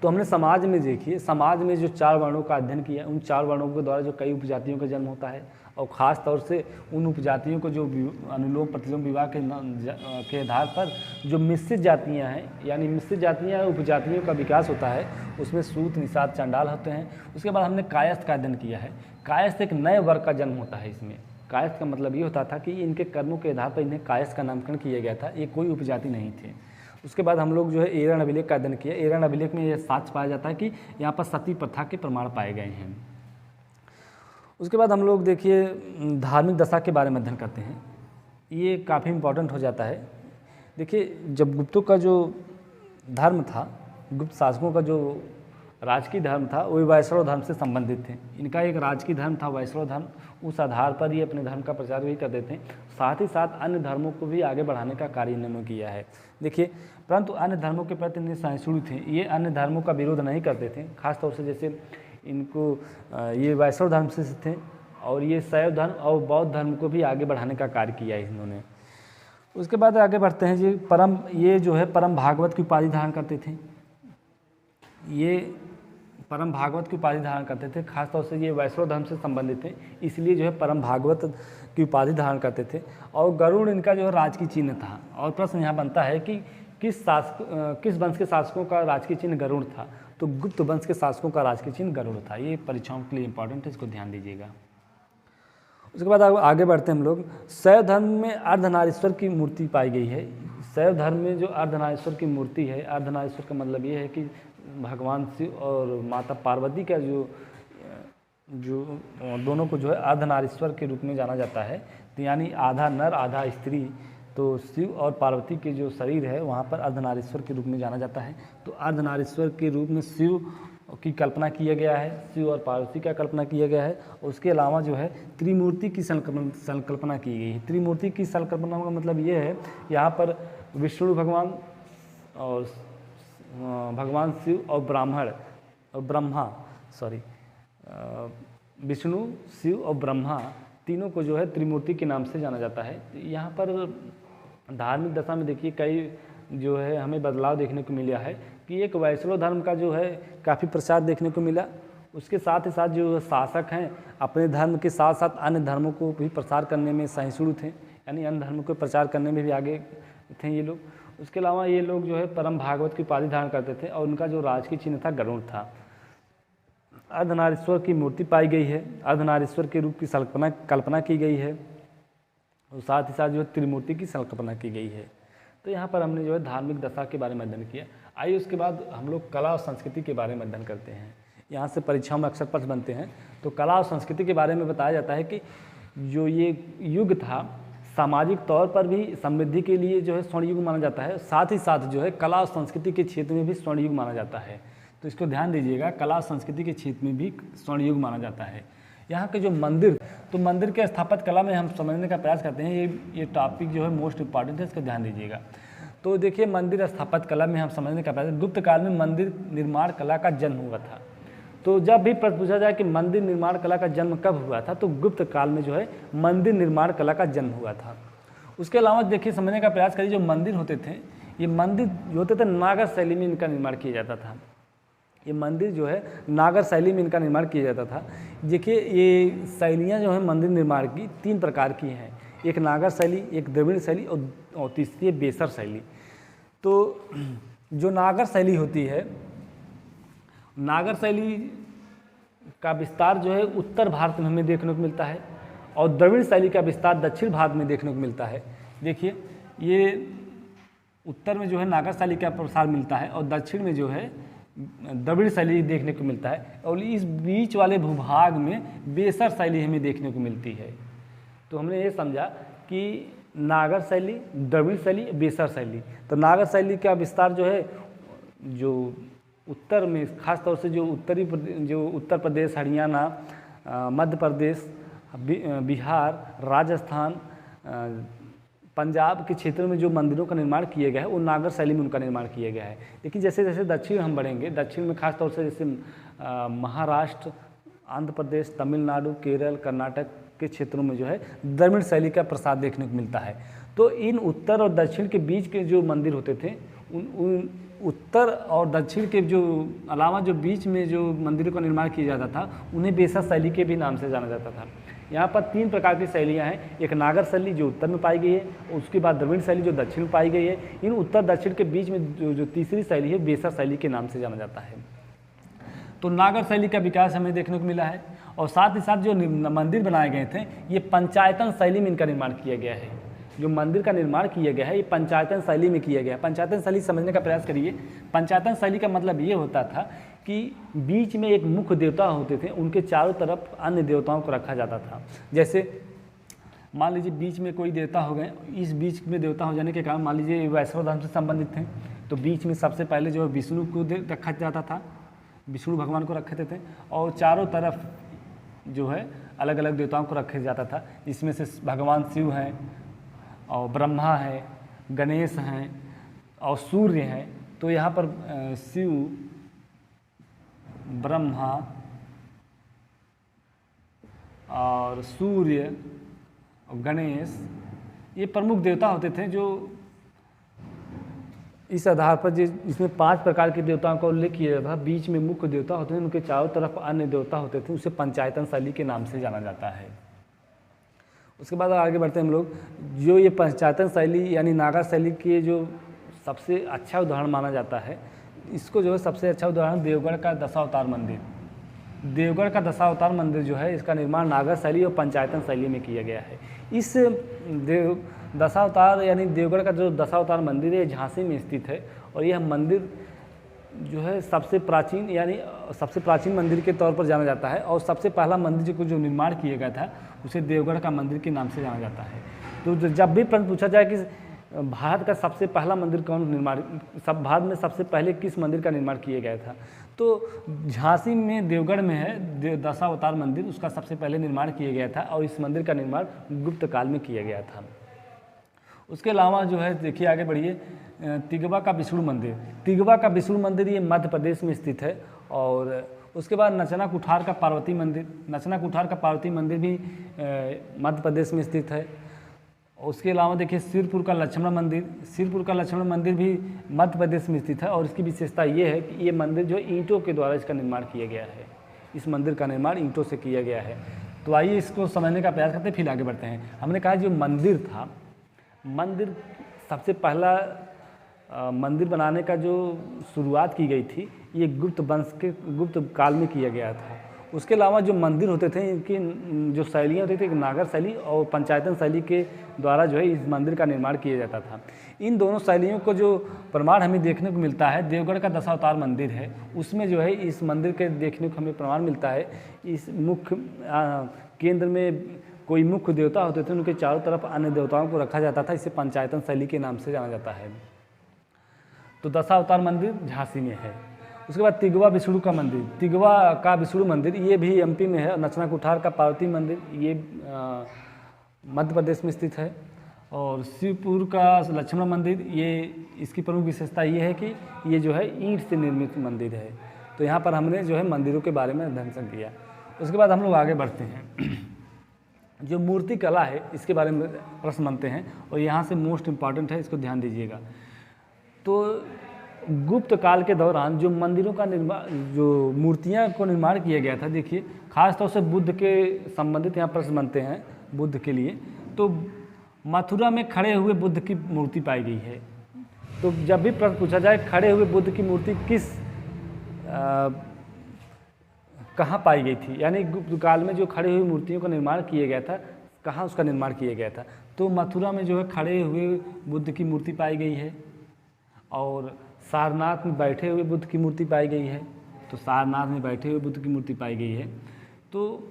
तो हमने समाज में देखिए, समाज में जो 4 वर्णों का अध्ययन किया, उन 4 वर्णों के द्वारा जो कई उपजातियों का जन्म होता है और ख़ास तौर से उन उपजातियों को जो अनुलोम प्रतिलोम विवाह के आधार पर जो मिश्रित जातियाँ हैं, यानी मिश्रित जातियाँ उपजातियों का विकास होता है, उसमें सूत, निषाद, चंडाल होते हैं। उसके बाद हमने कायस्थ का अध्ययन किया है। कायस्थ एक नए वर्ग का जन्म होता है। इसमें कायस्थ का मतलब ये होता था कि इनके कर्मों के आधार पर इन्हें कायस्थ का नामकरण किया गया था, ये कोई उपजाति नहीं थे। उसके बाद हम लोग जो है एरन अभिलेख का अध्ययन किया। एरन अभिलेख में यह साक्ष्य पाया जाता है कि यहाँ पर सती प्रथा के प्रमाण पाए गए हैं। उसके बाद हम लोग देखिए धार्मिक दशा के बारे में अध्ययन करते हैं। ये काफ़ी इम्पोर्टेंट हो जाता है। देखिए जब गुप्तों का जो धर्म था, गुप्त शासकों का जो राजकीय धर्म था वो वैष्णव धर्म से संबंधित थे। इनका एक राजकीय धर्म था वैष्णव धर्म, उस आधार पर ही अपने धर्म का प्रचार भी करते थे। साथ ही साथ अन्य धर्मों को भी आगे बढ़ाने का कार्य इन्होंने किया है। देखिए परंतु अन्य धर्मों के प्रति इतने सहिष्णु थे, ये अन्य धर्मों का विरोध नहीं करते थे। खासतौर से जैसे इनको ये वैष्णव धर्म से थे और ये शैव धर्म और बौद्ध धर्म को भी आगे बढ़ाने का कार्य किया है इन्होंने। उसके बाद आगे बढ़ते हैं जी ये जो है परम भागवत की उपाधि धारण करते थे। ये परम भागवत की उपाधि धारण करते थे। खासतौर से ये वैष्णव धर्म से संबंधित थे, इसलिए जो है परम भागवत की उपाधि धारण करते थे। और गरुड़ इनका जो है राजकीय चिन्ह था। और प्रश्न यहाँ बनता है कि किस वंश के शासकों का राजकीय चिन्ह गरुड़ था? तो गुप्त वंश के शासकों का राजकीय चिन्ह गरुड़ था। ये परीक्षाओं के लिए इंपॉर्टेंट है, इसको ध्यान दीजिएगा। उसके बाद आगे बढ़ते हैं हम लोग। शैव धर्म में अर्धनारीश्वर की मूर्ति पाई गई है। शैव धर्म में जो अर्धनारीश्वर की मूर्ति है, अर्धनारीश्वर का मतलब ये है कि भगवान शिव और माता पार्वती का जो दोनों को जो है अर्धनारीश्वर के रूप में जाना जाता है। तो यानी आधा नर आधा स्त्री, तो शिव और पार्वती के जो शरीर है वहाँ पर अर्धनारीश्वर के रूप में जाना जाता है। तो अर्धनारीश्वर के रूप में शिव की कल्पना किया गया है, शिव और पार्वती का कल्पना किया गया है। उसके अलावा जो है त्रिमूर्ति की संकल्पना की गई है। त्रिमूर्ति की संकल्पना का मतलब ये है, यहाँ पर विष्णु भगवान और भगवान शिव और विष्णु शिव और ब्रह्मा तीनों को जो है त्रिमूर्ति के नाम से जाना जाता है। यहाँ पर धार्मिक दशा में देखिए कई जो है हमें बदलाव देखने को मिला है कि एक वैष्णव धर्म का जो है काफ़ी प्रचार देखने को मिला। उसके साथ ही साथ जो शासक हैं अपने धर्म के साथ साथ अन्य धर्मों को भी प्रसार करने में सहिष्णु थे, यानी अन्य धर्मों को प्रचार करने में भी आगे थे ये लोग। उसके अलावा ये लोग जो है परम भागवत की उपाधि धारण करते थे और उनका जो राजकीय चिन्ह था गरुड़ था। अर्धनारीश्वर की मूर्ति पाई गई है, अर्धनारीश्वर के रूप की कल्पना की गई है और साथ ही साथ जो है त्रिमूर्ति की संकल्पना की गई है। तो यहाँ पर हमने जो है धार्मिक दशा के बारे में अध्ययन किया। आइए उसके बाद हम लोग कला और संस्कृति के बारे में अध्ययन करते हैं। यहाँ से परीक्षाओं में अक्सर प्रश्न बनते हैं। तो कला और संस्कृति के बारे में बताया जाता है कि जो ये युग था सामाजिक तौर पर भी समृद्धि के लिए जो है स्वर्ण युग माना जाता है। साथ ही साथ जो है कला और संस्कृति के क्षेत्र में भी स्वर्ण युग माना जाता है। तो इसको ध्यान दीजिएगा, कला और संस्कृति के क्षेत्र में भी स्वर्ण युग माना जाता है। यहाँ के जो मंदिर, तो मंदिर के स्थापत्य कला में हम समझने का प्रयास करते हैं। ये टॉपिक जो है मोस्ट इम्पॉर्टेंट है, इसका ध्यान दीजिएगा। तो देखिए मंदिर स्थापत्य कला में हम समझने का प्रयास, गुप्त काल में मंदिर निर्माण कला का जन्म हुआ था। तो जब भी प्रश्न पूछा जाए कि मंदिर निर्माण कला का जन्म कब हुआ था, तो गुप्त काल में जो है मंदिर निर्माण कला का जन्म हुआ था। उसके अलावा देखिए समझने का प्रयास करिए, जो मंदिर होते थे, ये मंदिर जो होते थे नागर शैली में इनका निर्माण किया जाता था। ये मंदिर जो है नागर शैली में इनका निर्माण किया जाता था। देखिए ये शैलियाँ जो है मंदिर निर्माण की 3 प्रकार की हैं, एक नागर शैली, एक द्रविड़ शैली और तीसरी है बेसर शैली। तो जो नागर शैली होती है, नागर शैली का विस्तार जो है उत्तर भारत में हमें देखने को मिलता है और द्रविड़ शैली का विस्तार दक्षिण भारत में देखने को मिलता है। देखिए ये उत्तर में जो है नागर शैली का प्रसार मिलता है और दक्षिण में जो है द्रविड़ शैली देखने को मिलता है और इस बीच वाले भूभाग में बेसर शैली हमें देखने को मिलती है। तो हमने ये समझा कि नागर शैली, द्रविड़ शैली, बेसर शैली। तो नागर शैली का विस्तार जो है जो उत्तर में, खास तौर से जो उत्तर प्रदेश, हरियाणा, मध्य प्रदेश, बिहार, राजस्थान, पंजाब के क्षेत्र में जो मंदिरों का निर्माण किया गया है वो नागर शैली में उनका निर्माण किया गया है। लेकिन जैसे जैसे दक्षिण हम बढ़ेंगे, दक्षिण में खास तौर से जैसे महाराष्ट्र, आंध्र प्रदेश, तमिलनाडु, केरल, कर्नाटक के क्षेत्रों में जो है द्रविड़ शैली का प्रसार देखने को मिलता है। तो इन उत्तर और दक्षिण के बीच के जो मंदिर होते थे, उन उत्तर और दक्षिण के जो अलावा जो बीच में जो मंदिरों का निर्माण किया जाता था उन्हें बेसर शैली के भी नाम से जाना जाता था। यहाँ पर 3 प्रकार की शैलियाँ हैं, एक नागर शैली जो उत्तर में पाई गई है, उसके बाद द्रविड़ शैली जो दक्षिण में पाई गई है। इन उत्तर दक्षिण के बीच में जो तीसरी शैली है बेसर शैली के नाम से जाना जाता है। तो नागर शैली का विकास हमें देखने को मिला है और साथ ही साथ जो मंदिर बनाए गए थे ये पंचायतन शैली में इनका निर्माण किया गया है। जो मंदिर का निर्माण किया गया है ये पंचायतन शैली में किया गया है। पंचायतन शैली समझने का प्रयास करिए। पंचायतन शैली का मतलब ये होता था कि बीच में एक मुख्य देवता होते थे, उनके चारों तरफ अन्य देवताओं को रखा जाता था। जैसे मान लीजिए बीच में कोई देवता हो गए, इस बीच में देवता हो जाने के कारण मान लीजिए वैष्णव धर्म से संबंधित थे, तो बीच में सबसे पहले जो है विष्णु को रखा जाता था, विष्णु भगवान को रखे थे, और चारों तरफ जो है अलग अलग देवताओं को रखा जाता था, जिसमें से भगवान शिव हैं और ब्रह्मा है, गणेश हैं और सूर्य हैं। तो यहाँ पर शिव, ब्रह्मा और सूर्य और गणेश ये प्रमुख देवता होते थे, जो इस आधार पर इसमें 5 प्रकार के देवताओं का उल्लेख किया था। बीच में मुख्य देवता होते हैं, उनके चारों तरफ अन्य देवता होते थे, उसे पंचायतन शैली के नाम से जाना जाता है। उसके बाद आगे बढ़ते हैं हम लोग। जो ये पंचायतन शैली यानी नागा शैली के जो सबसे अच्छा उदाहरण माना जाता है, इसको जो है सबसे अच्छा उदाहरण देवगढ़ का दशावतार मंदिर। देवगढ़ का दशावतार मंदिर जो है इसका निर्माण नागा शैली और पंचायतन शैली में किया गया है। इस दशावतार यानी देवगढ़ का जो दशावतार मंदिर है झांसी में स्थित है, और यह मंदिर जो है सबसे प्राचीन मंदिर के तौर पर जाना जाता है, और सबसे पहला मंदिर जो निर्माण किया गया था उसे देवगढ़ का मंदिर के नाम से जाना जाता है। तो जब भी प्रश्न पूछा जाए कि भारत का सबसे पहला मंदिर भारत में सबसे पहले किस मंदिर का निर्माण किया गया था, तो झांसी में देवगढ़ में है दशावतार मंदिर, उसका सबसे पहले निर्माण किया गया था, और इस मंदिर का निर्माण गुप्त काल में किया गया था। उसके अलावा जो है देखिए आगे बढ़िए, तिगवा का विष्णु मंदिर। तिगवा का विष्णु मंदिर ये मध्य प्रदेश में स्थित है। और उसके बाद नचना कुठार का पार्वती मंदिर। नचना कुठार का पार्वती मंदिर भी मध्य प्रदेश में स्थित है। उसके अलावा देखिए सिरपुर का लक्ष्मण मंदिर। सिरपुर का लक्ष्मण मंदिर भी मध्य प्रदेश में स्थित है, और इसकी विशेषता ये है कि ये मंदिर जो ईंटों के द्वारा इसका निर्माण किया गया है। इस मंदिर का निर्माण ईंटों से किया गया है। तो आइए इसको समझने का प्रयास करते हैं, फिर आगे बढ़ते हैं। हमने कहा जो मंदिर था, मंदिर सबसे पहला मंदिर बनाने का जो शुरुआत की गई थी ये गुप्त काल में किया गया था। उसके अलावा जो मंदिर होते थे इनकी जो शैलियाँ होती थी, नागर शैली और पंचायतन शैली के द्वारा जो है इस मंदिर का निर्माण किया जाता था। इन दोनों शैलियों को जो प्रमाण हमें देखने को मिलता है, देवगढ़ का दशावतार मंदिर है, उसमें जो है इस मंदिर के देखने को हमें प्रमाण मिलता है। इस मुख्य केंद्र में कोई मुख्य देवता होते थे, उनके चारों तरफ अन्य देवताओं को रखा जाता था। इसे पंचायतन शैली के नाम से जाना जाता है। तो दशावतार मंदिर झांसी में है। उसके बाद तिगवा विष्णु का मंदिर। तिगवा का विष्णु मंदिर ये भी एमपी में है। नचना कुठार का पार्वती मंदिर ये मध्य प्रदेश में स्थित है। और शिवपुर का लक्ष्मण मंदिर ये इसकी प्रमुख विशेषता ये है कि ये जो है ईंट से निर्मित मंदिर है। तो यहाँ पर हमने जो है मंदिरों के बारे में अध्ययन किया। उसके बाद हम लोग आगे बढ़ते हैं। जो मूर्ति कला है इसके बारे में प्रश्न बनते हैं, और यहाँ से मोस्ट इम्पॉर्टेंट है, इसको ध्यान दीजिएगा। तो गुप्त काल के दौरान जो मंदिरों का जो मूर्तियाँ को निर्माण किया गया था, देखिए खास तौर से बुद्ध के संबंधित यहाँ प्रश्न बनते हैं बुद्ध के लिए। तो मथुरा में खड़े हुए बुद्ध की मूर्ति पाई गई है। तो जब भी प्रश्न पूछा जाए खड़े हुए बुद्ध की मूर्ति कहाँ पाई गई थी, यानी गुप्त काल में जो खड़े हुई मूर्तियों का निर्माण किया गया था, कहाँ उसका निर्माण किया गया था, तो मथुरा में जो है खड़े हुए बुद्ध की मूर्ति पाई गई है। और सारनाथ में बैठे हुए बुद्ध की मूर्ति पाई गई है। तो सारनाथ में बैठे हुए बुद्ध की मूर्ति पाई गई है। तो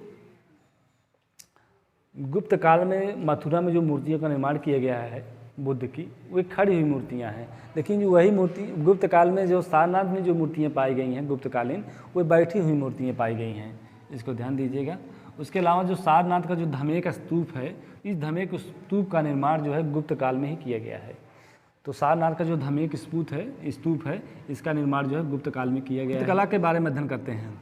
गुप्त काल में मथुरा में जो मूर्तियों का निर्माण किया गया है बुद्ध की, वो खड़ी हुई मूर्तियां हैं। लेकिन जो वही मूर्ति गुप्त काल में जो सारनाथ में जो मूर्तियां पाई गई हैं गुप्तकालीन, वो बैठी हुई मूर्तियां पाई गई हैं, इसको ध्यान दीजिएगा। उसके अलावा जो सारनाथ का जो धमेक स्तूप है, इस धमेक स्तूप का निर्माण जो है गुप्त काल में ही किया गया है। तो सारनाथ का जो धमेक स्तूप है इसका निर्माण जो है गुप्त काल में किया गया है। चित्रकला के बारे में अध्ययन करते हैं।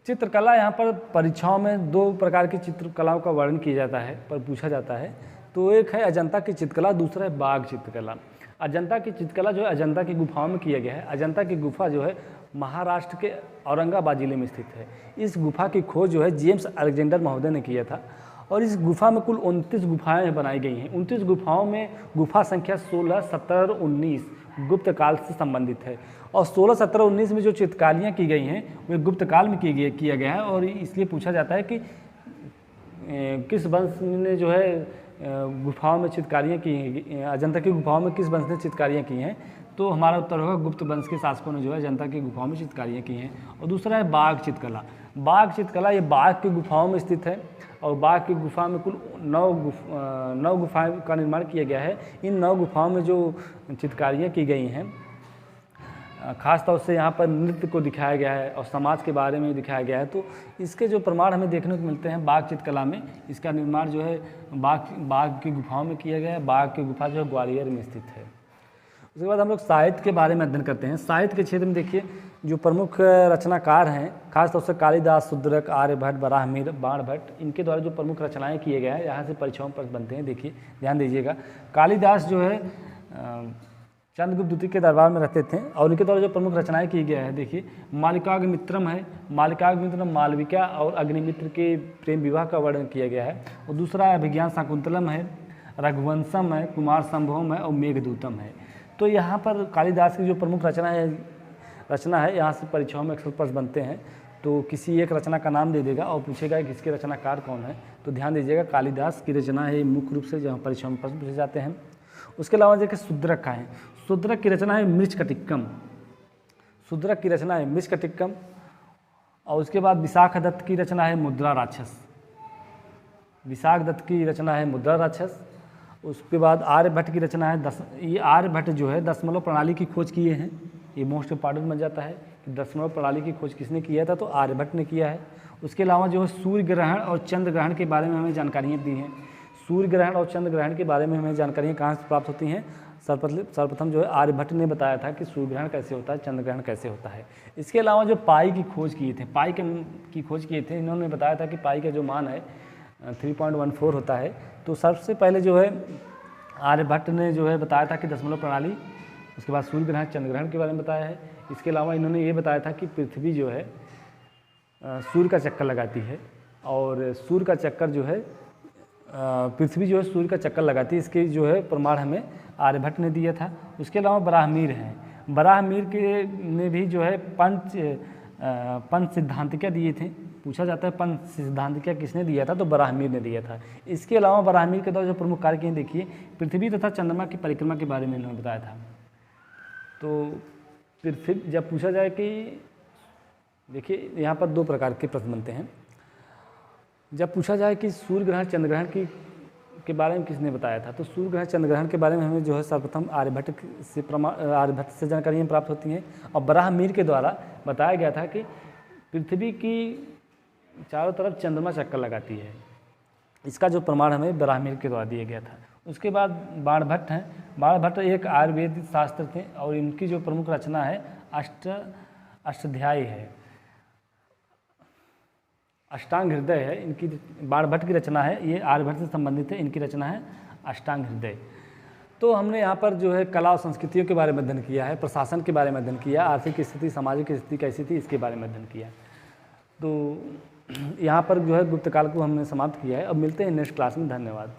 चित्रकला यहाँ पर परीक्षाओं में 2 प्रकार की चित्रकलाओं का वर्णन किया जाता है, पर पूछा जाता है। तो एक है अजंता की चित्रकला, दूसरा है बाघ चित्रकला। अजंता की चित्रकला जो है अजंता की गुफाओं में किया गया है। अजंता की गुफा जो है महाराष्ट्र के औरंगाबाद जिले में स्थित है। इस गुफा की खोज जो है जेम्स अलेक्जेंडर महोदय ने किया था, और इस गुफा में कुल 29 गुफाएँ बनाई गई हैं। 29 गुफाओं में गुफा संख्या 16, 17 और 19 गुप्त काल से संबंधित है। और 16, 17, 19 में जो चित्रकारियाँ की गई हैं वे गुप्त काल में किया गया है। और इसलिए पूछा जाता है कि किस वंश ने जो है गुफाओं में चित्रकारियाँ की हैं, अजंता की गुफाओं में किस वंश ने चित्रकारियाँ की हैं, तो हमारा उत्तर होगा गुप्त वंश के शासकों ने जो है अजंता की गुफाओं में चित्रकारियाँ की हैं। और दूसरा है बाघ चित्रकला। बाघ चित्रकला ये बाघ की गुफाओं में स्थित है और बाघ की गुफा में कुल 9 गुफाओं का निर्माण किया गया है। इन 9 गुफाओं में जो चित्रकारियाँ की गई हैं, खास तौर से यहाँ पर नृत्य को दिखाया गया है और समाज के बारे में दिखाया गया है। तो इसके जो प्रमाण हमें देखने को मिलते हैं बाघ चित्रकला में, इसका निर्माण जो है बाघ की गुफाओं में किया गया है। बाघ की गुफा जो है ग्वालियर में स्थित है। उसके बाद हम लोग साहित्य के बारे में अध्ययन करते हैं। साहित्य के क्षेत्र में देखिए जो प्रमुख रचनाकार हैं, खासतौर से कालिदास, शुद्रक, आर्यभट्ट, बराहमीर, बाणभट्ट, इनके द्वारा जो प्रमुख रचनाएँ किए गए हैं, यहाँ से परीक्षाओं पर बनते हैं। देखिए ध्यान दीजिएगा, कालिदास जो है चंद्रगुप्त द्वितीय के दरबार में रहते थे और उनके द्वारा जो प्रमुख रचनाएं की गई है, देखिए मालिकाग्निमित्रम है। मालिकाग्निमित्रम मालविका और अग्निमित्र के प्रेम विवाह का वर्णन किया गया है। और दूसरा अभिज्ञान शाकुंतलम है, रघुवंशम है, कुमार संभवम है और मेघदूतम है। तो यहाँ पर कालिदास की जो प्रमुख रचना है, यहाँ से परीक्षाओं में अक्सर प्रश्न बनते हैं। तो किसी एक रचना का नाम दे देगा और पूछेगा कि इसके रचनाकार कौन है। तो ध्यान दीजिएगा, कालिदास की रचना है मुख्य रूप से जहाँ परीक्षाओं में प्रश्न पूछे जाते हैं। उसके अलावा देखिए शुद्रक का है। शुद्रक की रचना है मृच्छकटिक्कम। शुद्रक की रचना है मृच्छकटिक्कम। और उसके बाद विशाख दत्त की रचना है मुद्रा राक्षस। विशाख दत्त की रचना है मुद्रा राक्षस। उसके बाद आर्यभट्ट की रचना है ये आर्यभट्ट जो है दशमलव प्रणाली की खोज किए हैं। ये मोस्ट इम्पॉर्टेंट बन जाता है कि दशमलव प्रणाली की खोज किसने किया था, तो आर्यभट्ट ने किया है। उसके अलावा जो है सूर्य ग्रहण और चंद्र ग्रहण के बारे में हमें जानकारियाँ दी हैं। सूर्य ग्रहण और चंद्र ग्रहण के बारे में हमें जानकारियाँ कहाँ से प्राप्त होती हैं? सर्वप्रथम जो है आर्यभट्ट ने बताया था कि सूर्य ग्रहण कैसे होता है, चंद्र ग्रहण कैसे होता है। इसके अलावा जो पाई की खोज किए थे, पाई की खोज किए थे, इन्होंने बताया था कि पाई का जो मान है 3.14 होता है। तो सबसे पहले जो है आर्यभट्ट ने जो है बताया था कि दशमलव प्रणाली, उसके बाद सूर्य ग्रहण, चंद्र ग्रहण के बारे में बताया है। इसके अलावा इन्होंने ये बताया था कि पृथ्वी जो है सूर्य का चक्कर लगाती है और सूर्य का चक्कर जो है पृथ्वी जो है सूर्य का चक्कर लगाती है। इसके जो है प्रमाण हमें आर्यभट्ट ने दिया था। उसके अलावा बराहमीर हैं। बराहमीर के ने भी जो है पंच सिद्धांतिका दिए थे। पूछा जाता है पंच सिद्धांतिका किसने दिया था, तो बराहमीर ने दिया था। इसके अलावा बराहमीर के द्वारा जो प्रमुख कार्य किए देखिए, पृथ्वी तथा चंद्रमा की परिक्रमा के बारे में इन्होंने बताया था। तो पृथ्वी जब पूछा जाए कि देखिए यहाँ पर 2 प्रकार के प्रश्न बनते हैं। जब पूछा जाए कि सूर्य ग्रहण चंद्र ग्रहण के बारे में किसने बताया था, तो सूर्य ग्रहण चंद्र ग्रहण के बारे में हमें जो है सर्वप्रथम आर्यभट्ट से जानकारियाँ प्राप्त होती हैं। और बराहमीर के द्वारा बताया गया था कि पृथ्वी की चारों तरफ चंद्रमा चक्कर लगाती है। इसका जो प्रमाण हमें बराहमीर के द्वारा दिया गया था। उसके बाद बाणभट्ट हैं। बाणभट्ट एक आयुर्वेदिक शास्त्र थे और इनकी जो प्रमुख रचना है अष्टाध्यायी है, अष्टांग हृदय है। इनकी बाणभट्ट की रचना है, ये आर्यभट्ट से संबंधित है। इनकी रचना है अष्टांग हृदय। तो हमने यहाँ पर जो है कला और संस्कृतियों के बारे में अध्ययन किया है, प्रशासन के बारे में अध्ययन किया, आर्थिक स्थिति, सामाजिक स्थिति कैसी थी, इसके बारे में अध्ययन किया। तो यहाँ पर जो है गुप्त काल को हमने समाप्त किया है। अब मिलते हैं नेक्स्ट क्लास में। धन्यवाद।